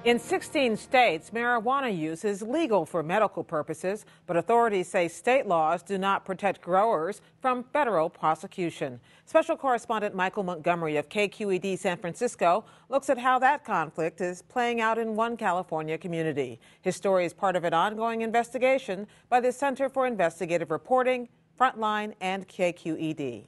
In 16 states, marijuana use is legal for medical purposes, but authorities say state laws do not protect growers from federal prosecution. Special correspondent Michael Montgomery of KQED San Francisco looks at how that conflict is playing out in one California community. His story is part of an ongoing investigation by the Center for Investigative Reporting, Frontline, and KQED.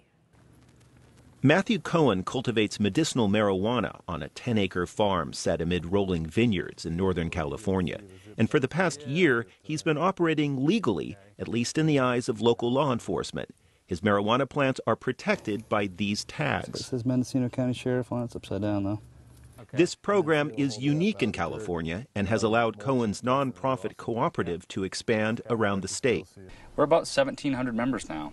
Matthew Cohen cultivates medicinal marijuana on a 10-acre farm set amid rolling vineyards in Northern California. And for the past year, he's been operating legally, at least in the eyes of local law enforcement. His marijuana plants are protected by these tags. It says Mendocino County Sheriff on it. It's upside down, though. This program is unique in California and has allowed Cohen's nonprofit cooperative to expand around the state. We're about 1,700 members now.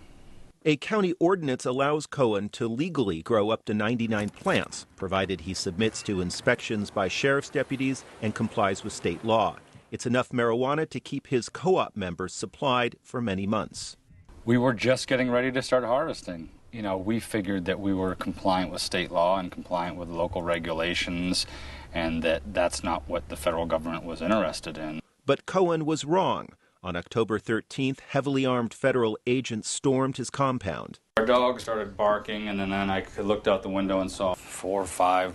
A county ordinance allows Cohen to legally grow up to 99 plants, provided he submits to inspections by sheriff's deputies and complies with state law. It's enough marijuana to keep his co-op members supplied for many months. We were just getting ready to start harvesting. You know, we figured that we were compliant with state law and compliant with local regulations, and that's not what the federal government was interested in. But Cohen was wrong. On October 13th, heavily armed federal agents stormed his compound. Our dog started barking, and then I looked out the window and saw 4 or 5,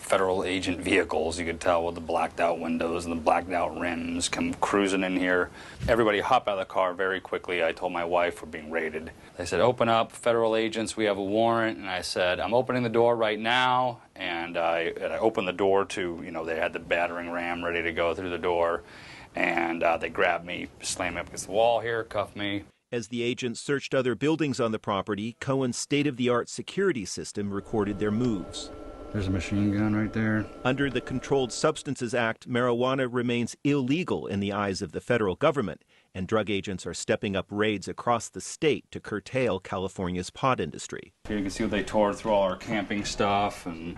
federal agent vehicles. You could tell with the blacked out windows and the blacked out rims come cruising in here. Everybody hopped out of the car very quickly. I told my wife we're being raided. They said, "Open up, federal agents, we have a warrant." And I said, "I'm opening the door right now." And I opened the door to, they had the battering ram ready to go through the door. And they grabbed me, slammed me up against the wall here, cuffed me. As the agents searched other buildings on the property, Cohen's state-of-the-art security system recorded their moves. There's a machine gun right there. Under the Controlled Substances Act, marijuana remains illegal in the eyes of the federal government, and drug agents are stepping up raids across the state to curtail California's pot industry. Here you can see what they tore through all our camping stuff, and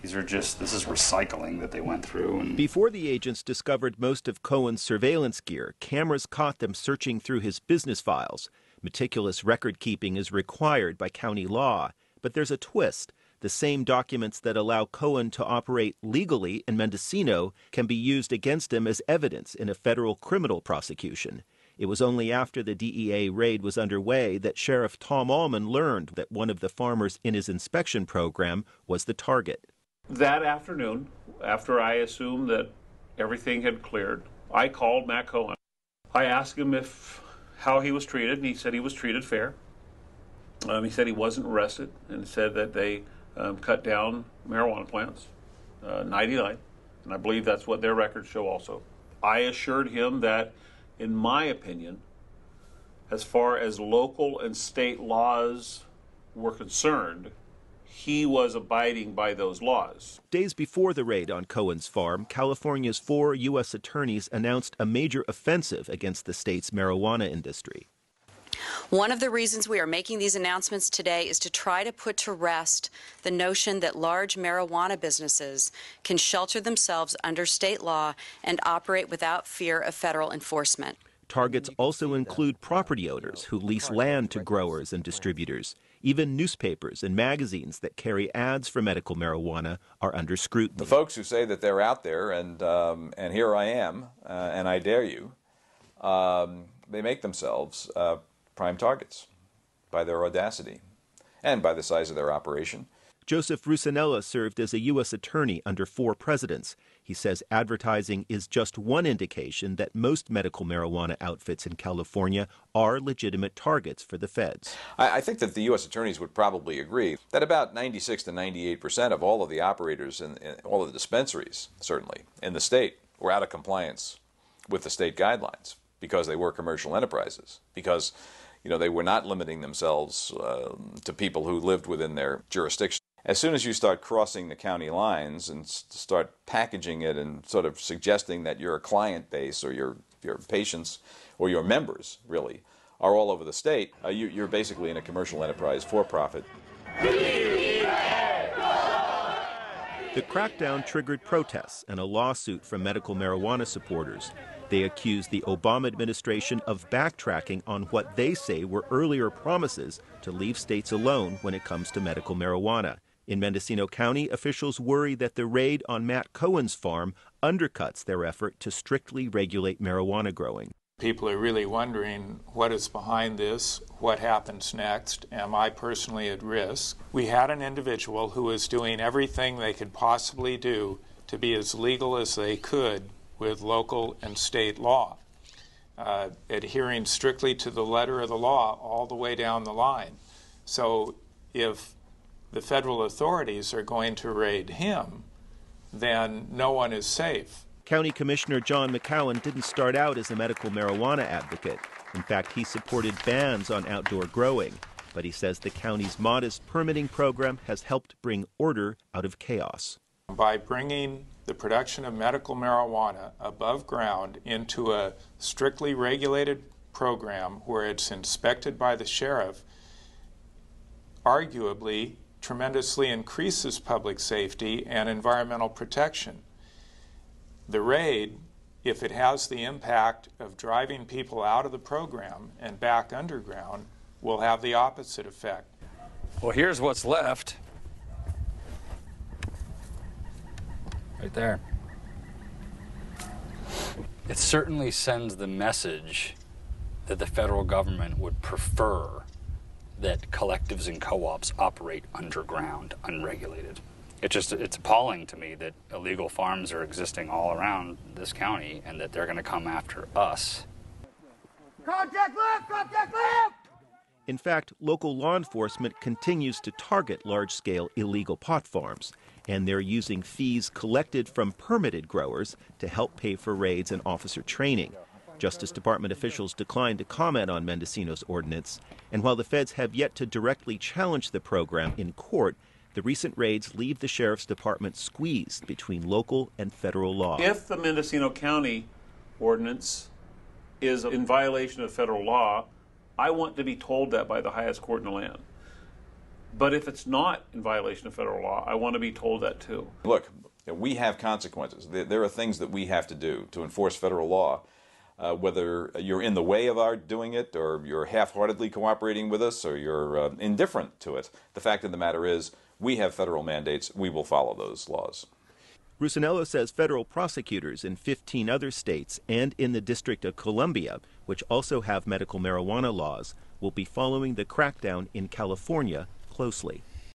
this is recycling that they went through. And before the agents discovered most of Cohen's surveillance gear, cameras caught them searching through his business files. Meticulous record keeping is required by county law. But there's a twist. The same documents that allow Cohen to operate legally in Mendocino can be used against him as evidence in a federal criminal prosecution. It was only after the DEA raid was underway that Sheriff Tom Allman learned that one of the farmers in his inspection program was the target. That afternoon, after I assumed that everything had cleared, I called Matt Cohen. I asked him how he was treated, and he said he was treated fair. He said he wasn't arrested, and said that they cut down marijuana plants, 99, and I believe that's what their records show also. I assured him that, in my opinion, as far as local and state laws were concerned, he was abiding by those laws. Days before the raid on Cohen's farm, California's 4 U.S. attorneys announced a major offensive against the state's marijuana industry. One of the reasons we are making these announcements today is to try to put to rest the notion that large marijuana businesses can shelter themselves under state law and operate without fear of federal enforcement. Targets also include property owners who lease land to growers and distributors. Even newspapers and magazines that carry ads for medical marijuana are under scrutiny. The folks who say that they're out there and here I am and I dare you, they make themselves prime targets by their audacity and by the size of their operation. Joseph Rusinella served as a U.S. attorney under 4 presidents. He says advertising is just one indication that most medical marijuana outfits in California are legitimate targets for the feds. I think that the U.S. attorneys would probably agree that about 96 to 98% of all of the operators in all of the dispensaries, certainly, in the state were out of compliance with the state guidelines because they were commercial enterprises, because they were not limiting themselves to people who lived within their jurisdiction. As soon as you start crossing the county lines and start packaging it and sort of suggesting that your client base or your patients or your members, really, are all over the state, you're basically in a commercial enterprise for profit. The crackdown triggered protests and a lawsuit from medical marijuana supporters. They accused the Obama administration of backtracking on what they say were earlier promises to leave states alone when it comes to medical marijuana. In Mendocino County, officials worry that the raid on Matt Cohen's farm undercuts their effort to strictly regulate marijuana growing. People are really wondering what is behind this, what happens next, am I personally at risk? We had an individual who was doing everything they could possibly do to be as legal as they could with local and state law, adhering strictly to the letter of the law all the way down the line. So if the federal authorities are going to raid him, then no one is safe. County Commissioner John McCowan didn't start out as a medical marijuana advocate. In fact, he supported bans on outdoor growing. But he says the county's modest permitting program has helped bring order out of chaos. By bringing the production of medical marijuana above ground into a strictly regulated program where it's inspected by the sheriff, arguably tremendously increases public safety and environmental protection. The raid, if it has the impact of driving people out of the program and back underground, will have the opposite effect. Well, here's what's left. Right there. It certainly sends the message that the federal government would prefer that collectives and co-ops operate underground, unregulated. It's appalling to me that illegal farms are existing all around this county and that they're going to come after us. Contact left! Contact left! In fact, local law enforcement continues to target large-scale illegal pot farms, and they're using fees collected from permitted growers to help pay for raids and officer training. Justice Department officials declined to comment on Mendocino's ordinance, and while the feds have yet to directly challenge the program in court, the recent raids leave the Sheriff's Department squeezed between local and federal law. If the Mendocino County ordinance is in violation of federal law, I want to be told that by the highest court in the land. But if it's not in violation of federal law, I want to be told that too. Look, we have consequences. There are things that we have to do to enforce federal law. Whether you're in the way of our doing it, or you're half-heartedly cooperating with us, or you're indifferent to it, the fact of the matter is we have federal mandates. We will follow those laws. Rusinello says federal prosecutors in 15 other states and in the District of Columbia, which also have medical marijuana laws, will be following the crackdown in California closely.